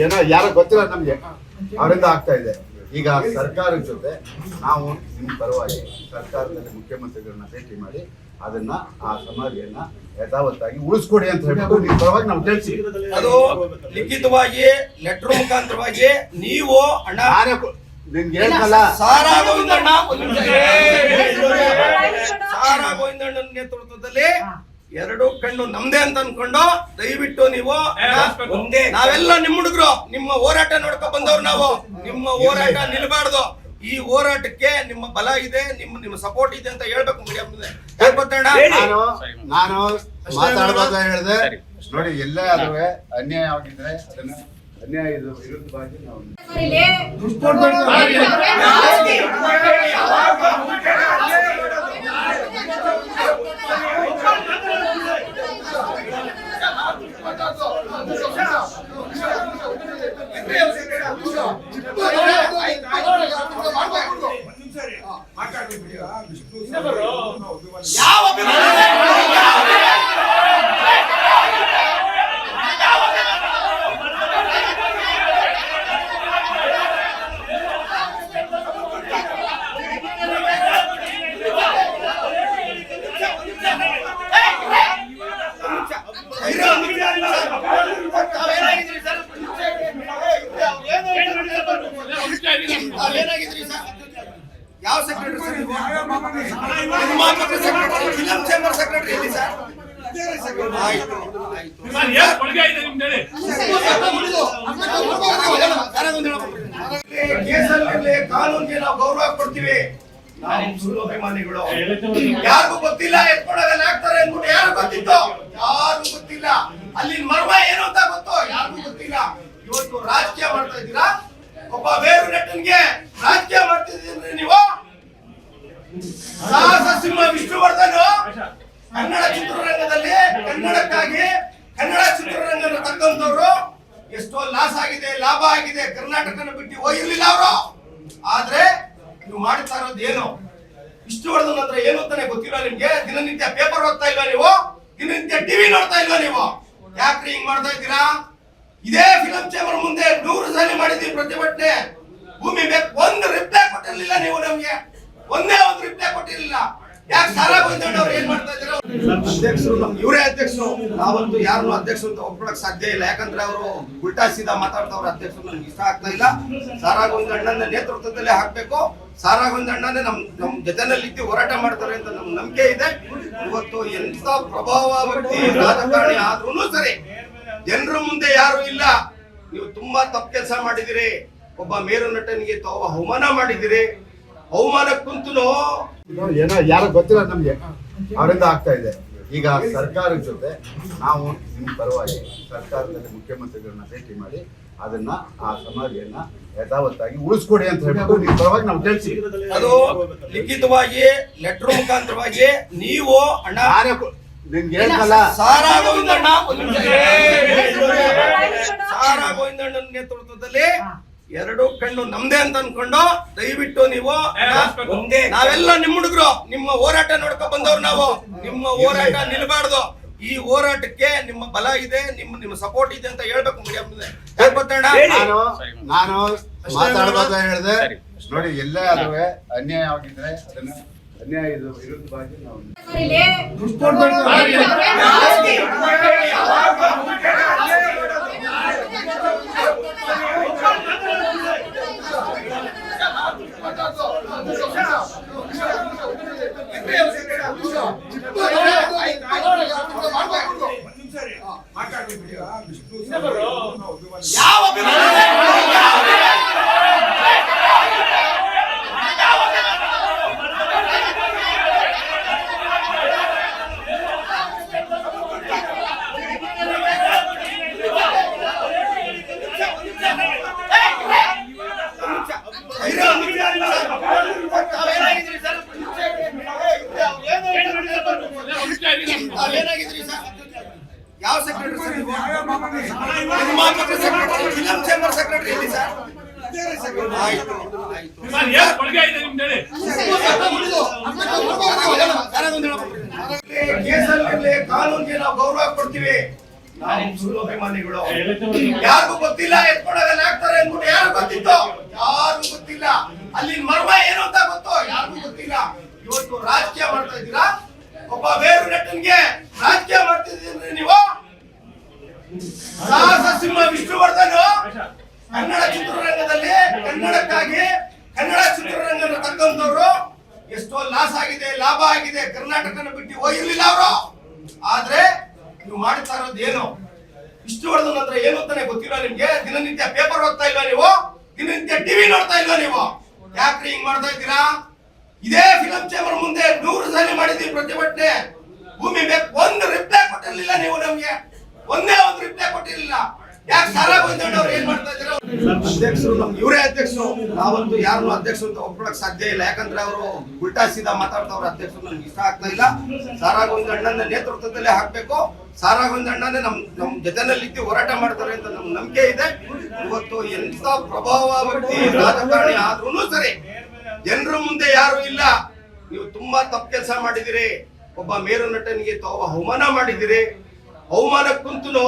ಏನೋ ಯಾರೋ ಗೊತ್ತಿಲ್ಲ ನಮ್ಗೆ ಅವರಿಂದ ಆಗ್ತಾ ಇದೆ. ಈಗ ಸರ್ಕಾರದ ಜೊತೆ ನಾವು ನಿಮ್ಮ ಪರವಾಗಿ ಸರ್ಕಾರದಲ್ಲಿ ಮುಖ್ಯಮಂತ್ರಿಗಳನ್ನ ಭೇಟಿ ಮಾಡಿ ಅದನ್ನ ಆ ಸಮಾಧಿಯನ್ನ ಯಥಾವತ್ತಾಗಿ ಉಳಿಸ್ಕೊಡಿ ಅಂತ ಹೇಳ್ಬಿಟ್ಟು ನಿಮ್ಮ ಪರವಾಗಿ ನಾವು ತಿಳಿಸಿ, ಅದು ಲಿಖಿತವಾಗಿ ಲೆಟರ್ ಮುಖಾಂತರವಾಗಿ ನೀವು ಅಣ್ಣ ನಿಮ್ಗೆ ಹೇಳ್ತಲ್ಲ ಸಾರಾ ಗೋವಿಂದಣ್ಣ ನೇತೃತ್ವದಲ್ಲಿ ಎರಡು ಕಣ್ಣು ನಮ್ದೇ ಅಂತ ಅನ್ಕೊಂಡು ದಯವಿಟ್ಟು ನೀವು ನಾವೆಲ್ಲ ನಿಮ್ಮ ಹುಡುಗರು ನಿಮ್ಮ ಹೋರಾಟ ನೋಡ್ಕೊಂಡ್ ಬಂದವ್ರು ನಾವು. ನಿಮ್ಮ ಹೋರಾಟ ನಿಲ್ಬಾರ್ದು. ಈ ಹೋರಾಟಕ್ಕೆ ನಿಮ್ಮ ಬಲ ಇದೆ, ನಿಮ್ಮ ಸಪೋರ್ಟ್ ಇದೆ ಅಂತ ಹೇಳ್ಬೇಕು. ನಾನು ಮಾತಾಡ್ಬೇಕು ಹೇಳಿದೆ ನೋಡಿ, ಎಲ್ಲೇ ಆದ್ರೆ ಅನ್ಯಾಯ ಆಗಿದ್ರೆ ಅದನ್ನ ಅನ್ಯಾಯ ವಿರುದ್ಧವಾಗಿ ನಾವು ಯಾವ ಸೆಕ್ರೆಟರಿ ಫಿಲಂ ಚೇಂಬರ್ ಸೆಕ್ರೆಟರಿ ಎಲ್ಲಿ ಸರ್? ಕೇಸಲ್ಲಿ ಕಾನೂನಿಗೆ ನಾವು ಗೌರವ ಕೊಡ್ತೀವಿ. ನಾವು ಸುಳ್ಳು ಅಭಿಮಾನಿಗಳು, ಯಾರಿಗೂ ಗೊತ್ತಿಲ್ಲ ಎತ್ಕೊಂಡಾಗಲ್ಲ ಆಗ್ತಾರೆ ಅಂದ್ಬಿಟ್ಟು ಯಾರು ಗೊತ್ತಿತ್ತು? ಯಾರು ಗೊತ್ತಿಲ್ಲ. ಅಲ್ಲಿ ಮರ್ಮ ಏನು ಅಂತ ಗೊತ್ತು? ಯಾರಿಗೂ ಗೊತ್ತಿಲ್ಲ. ಇವತ್ತು ರಾಜಕೀಯ ಮಾಡ್ತಾ ಇದ್ದೀರಾ. ಒಬ್ಬ ಬೇರು ನಟನ್ಗೆ ರಾಜಕೀಯ ಮಾಡ್ತಿದ್ದೀರಿ ನೀವು. ಸಾಹಸ ಸಿಂಹ ವಿಷ್ಣುವರ್ಧನ್ ಕನ್ನಡ ಚಿತ್ರರಂಗದಲ್ಲಿ ಕನ್ನಡಕ್ಕಾಗಿ ಕನ್ನಡ ಚಿತ್ರರಂಗದ ತಕ್ಕಂತವ್ರು ಎಷ್ಟೋ ಲಾಸ್ ಆಗಿದೆ, ಲಾಭ ಆಗಿದೆ. ಕರ್ನಾಟಕನ ಬಿಟ್ಟು ಹೋಗಿರ್ಲಿಲ್ಲ ಅವರು. ಆದ್ರೆ ನೀವು ಮಾಡ್ತಾ ಇರೋದು ಏನು? ವಿಷ್ಣುವರ್ಧನ್ ಅಂದ್ರೆ ಏನು ಅಂತಾನೆ ಗೊತ್ತಿಲ್ಲ ನಿಮ್ಗೆ. ದಿನನಿತ್ಯ ಪೇಪರ್ ಓದ್ತಾ ಇಲ್ವಾ ನೀವು? ದಿನನಿತ್ಯ ಟಿವಿ ನೋಡ್ತಾ ಇಲ್ವಾ ನೀವು? ಯಾಕ್ರಿ ಹಿಂಗ್ ಮಾಡ್ತಾ ಇದ್ದೀರಾ? ಇದೇ ಫಿಲಂ ಚೇಂಬರ್ ಮುಂದೆ 100 ಸಲ ಮಾಡಿದೀವಿ ಪ್ರತಿಭಟನೆ. ಭೂಮಿ ಬೇಕು, ಒಂದು ರಿಪ್ಲೈ ಕೊಟ್ಟಿರ್ಲಿಲ್ಲ ನೀವು. ನಮ್ಗೆ ಒಂದೇ ಒಂದು ರಿಪ್ಲೈ ಕೊಟ್ಟಿರ್ಲಿಲ್ಲ. ಯಾಕೆ ಸಾರಾ ಗೋವಿಂದಣ್ಣ ಅವ್ರು ಏನ್ ಮಾಡ್ತಾ ಇದ್ದೀರಾ? ಅಧ್ಯಕ್ಷರು ಇವರೇ ಅಧ್ಯಕ್ಷರು. ನಾವಂತೂ ಯಾರನ್ನು ಅಧ್ಯಕ್ಷರು ಅಂತ ಒಪ್ಕೊಳಕ್ ಸಾಧ್ಯ ಇಲ್ಲ. ಯಾಕಂದ್ರೆ ಅವರು ಉಲ್ಟಾ ಸೀದಾ ಮಾತಾಡ್ತವ್ರ ಅಧ್ಯಕ್ಷರು ನಮ್ಗೆ ಇಷ್ಟ ಆಗ್ತಾ ಇಲ್ಲ. ಸಾರಾ ಗೋವಿಂದಣ್ಣನ ನೇತೃತ್ವದಲ್ಲೇ ಹಾಕ್ಬೇಕು. ಸಾರಾ ಗೋವಿಂದಣ್ಣನೇ ನಮ್ ಜೊತೆನಲ್ಲಿ ಇದ್ದು ಹೋರಾಟ ಮಾಡ್ತಾರೆ ಅಂತ ನಮ್ ನಂಬಿಕೆ ಇದೆ. ಇವತ್ತು ಎಂತ ಪ್ರಭಾವವರ್ತಿ ರಾಜಕಾರಣಿ ಆದ್ರೂ ಸರಿ, ಜನರ ಮುಂದೆ ಯಾರು ಇಲ್ಲ. ನೀವು ತುಂಬಾ ತಪ್ಪು ಕೆಲಸ ಮಾಡಿದಿರಿ. ಒಬ್ಬ ಮೇರು ನಟನಿಗೆ ಅವಮಾನ ಮಾಡಿದಿರಿ. ಅವಮಾನಕ್ಕಂತೂ ಏನೋ ಯಾರೋ ಗೊತ್ತಿಲ್ಲ ನಮ್ಗೆ ಅವರಿಂದ ಆಗ್ತಾ ಇದೆ. ಈಗ ಸರ್ಕಾರದ ಜೊತೆ ನಾವು ನಿಮ್ಮ ಪರವಾಗಿ ಸರ್ಕಾರದಲ್ಲಿ ಮುಖ್ಯಮಂತ್ರಿಗಳನ್ನ ಭೇಟಿ ಮಾಡಿ ಅದನ್ನ ಆ ಸಮಾಧಿಯನ್ನ ಯಥಾವತ್ತಾಗಿ ಉಳಿಸ್ಕೊಡಿ ಅಂತ ಹೇಳ್ಬಿಟ್ಟು ನಿಮ್ಮ ಪರವಾಗಿ ನಾವು ತಿಳಿಸಿ, ಅದು ಲಿಖಿತವಾಗಿ ಲೆಟರ್ ಮುಖಾಂತರವಾಗಿ ನೀವು ಅಣ್ಣ ನಿಮ್ಗೆ ಹೇಳ್ತಲ್ಲ ಸಾರಾ ಗೋವಿಂದಣ್ಣ ನೇತೃತ್ವದಲ್ಲಿ ಎರಡು ಕಣ್ಣು ನಮ್ದೇ ಅಂತ ಅನ್ಕೊಂಡು ದಯವಿಟ್ಟು ನೀವು ನಾವೆಲ್ಲ ನಿಮ್ಮ ಹುಡುಗರು ನಿಮ್ಮ ಹೋರಾಟ ನೋಡ್ಕೊಂಡ್ ಬಂದವ್ರು ನಾವು. ನಿಮ್ಮ ಹೋರಾಟ ನಿಲ್ಬಾರ್ದು. ಈ ಹೋರಾಟಕ್ಕೆ ನಿಮ್ಮ ಬಲ ಇದೆ, ನಿಮ್ಮ ಸಪೋರ್ಟ್ ಇದೆ ಅಂತ ಹೇಳ್ಬೇಕು. ನಾನು ಮಾತಾಡ್ಬೇಕು ಹೇಳಿದೆ ನೋಡಿ, ಎಲ್ಲೇ ಆದ್ರೆ ಅನ್ಯಾಯ ಆಗಿದ್ರೆ ಅದನ್ನ ಅನ್ಯಾಯ ವಿರುದ್ಧವಾಗಿ ನಾವು ಯಾವ ಸೆಕ್ರೆಟರಿ ಫಿಲಂ ಚೇಂಬರ್ ಸೆಕ್ರೆಟರಿ ಎಲ್ಲಿ ಸರ್? ಕೇಸಲ್ಲಿ ಕಾನೂನಿಗೆ ನಾವು ಗೌರವ ಕೊಡ್ತೀವಿ. ನಾವು ಸುಳ್ಳು ಅಭಿಮಾನಿಗಳು, ಯಾರಿಗೂ ಗೊತ್ತಿಲ್ಲ ನಿಮ್ಗೆ? ದಿನನಿತ್ಯ ಪೇಪರ್ ಓದ್ತಾ ಇಲ್ವಾ ನೀವು? ದಿನನಿತ್ಯ ಟಿವಿ ನೋಡ್ತಾ ಇಲ್ವಾ ನೀವು? ಯಾಕ್ರಿ ಹಿಂಗ್ ಮಾಡ್ತಾ ಇದ್ದೀರಾ? ಇದೇ ಫಿಲಂ ಚೇಂಬರ್ ಮುಂದೆ 100 ಸಲ ಮಾಡಿದೀವಿ ಪ್ರತಿಭಟನೆ. ಭೂಮಿ ಬೇಕು, ಒಂದು ರಿಪ್ಲೈ ಕೊಟ್ಟಿರ್ಲಿಲ್ಲ ನೀವು ನಮ್ಗೆ, ಒಂದೇ ಒಂದು ರಿಪ್ಲೈ ಕೊಟ್ಟಿರ್ಲಿಲ್ಲ. ಯಾಕೆ ಸಾರಾ ಗೊಂದಣ್ಣವ್ರು ಏನ್ ಮಾಡ್ತಾ ಇದ್ದೀರಾ? ಅಧ್ಯಕ್ಷರು ನಮ್ಗೆ ಇವರೇ ಅಧ್ಯಕ್ಷರು, ನಾವಂತೂ ಯಾರನ್ನು ಅಧ್ಯಕ್ಷರು ಅಂತ ಒಪ್ಕೊಳಕ್ ಸಾಧ್ಯ ಇಲ್ಲ. ಯಾಕಂದ್ರೆ ಅವರು ಉಲ್ಟಾ ಸೀದಾ ಮಾತಾಡ್ತವ್ರ ಅಧ್ಯಕ್ಷರು ನಮ್ಗೆ ಇಷ್ಟ ಆಗ್ತಾ ಇಲ್ಲ. ಸಾರಾ ಗೊಂದಣ್ಣನ ನೇತೃತ್ವದಲ್ಲೇ ಹಾಕ್ಬೇಕು. ಸಾರಾ ಗೊಂದಣ್ಣನೇ ನಮ್ ಜೊತೆನಲ್ಲಿ ಇದ್ದು ಹೋರಾಟ ಮಾಡ್ತಾರೆ ಅಂತ ನಮ್ಗೆ ನಂಬಿಕೆ ಇದೆ. ಇವತ್ತು ಎಂತ ಪ್ರಭಾವವರ್ತಿ ರಾಜಕಾರಣಿ ಆದ್ರೂ ಸರಿ, ಜನರ ಮುಂದೆ ಯಾರು ಇಲ್ಲ. ನೀವು ತುಂಬಾ ತಪ್ಪು ಕೆಲಸ ಮಾಡಿದಿರಿ. ಒಬ್ಬ ಮೇರು ನಟನಿಗೆ ತಾವು ಅವಮಾನ ಮಾಡಿದಿರಿ. ಅವಮಾನಕ್ಕಂತೂ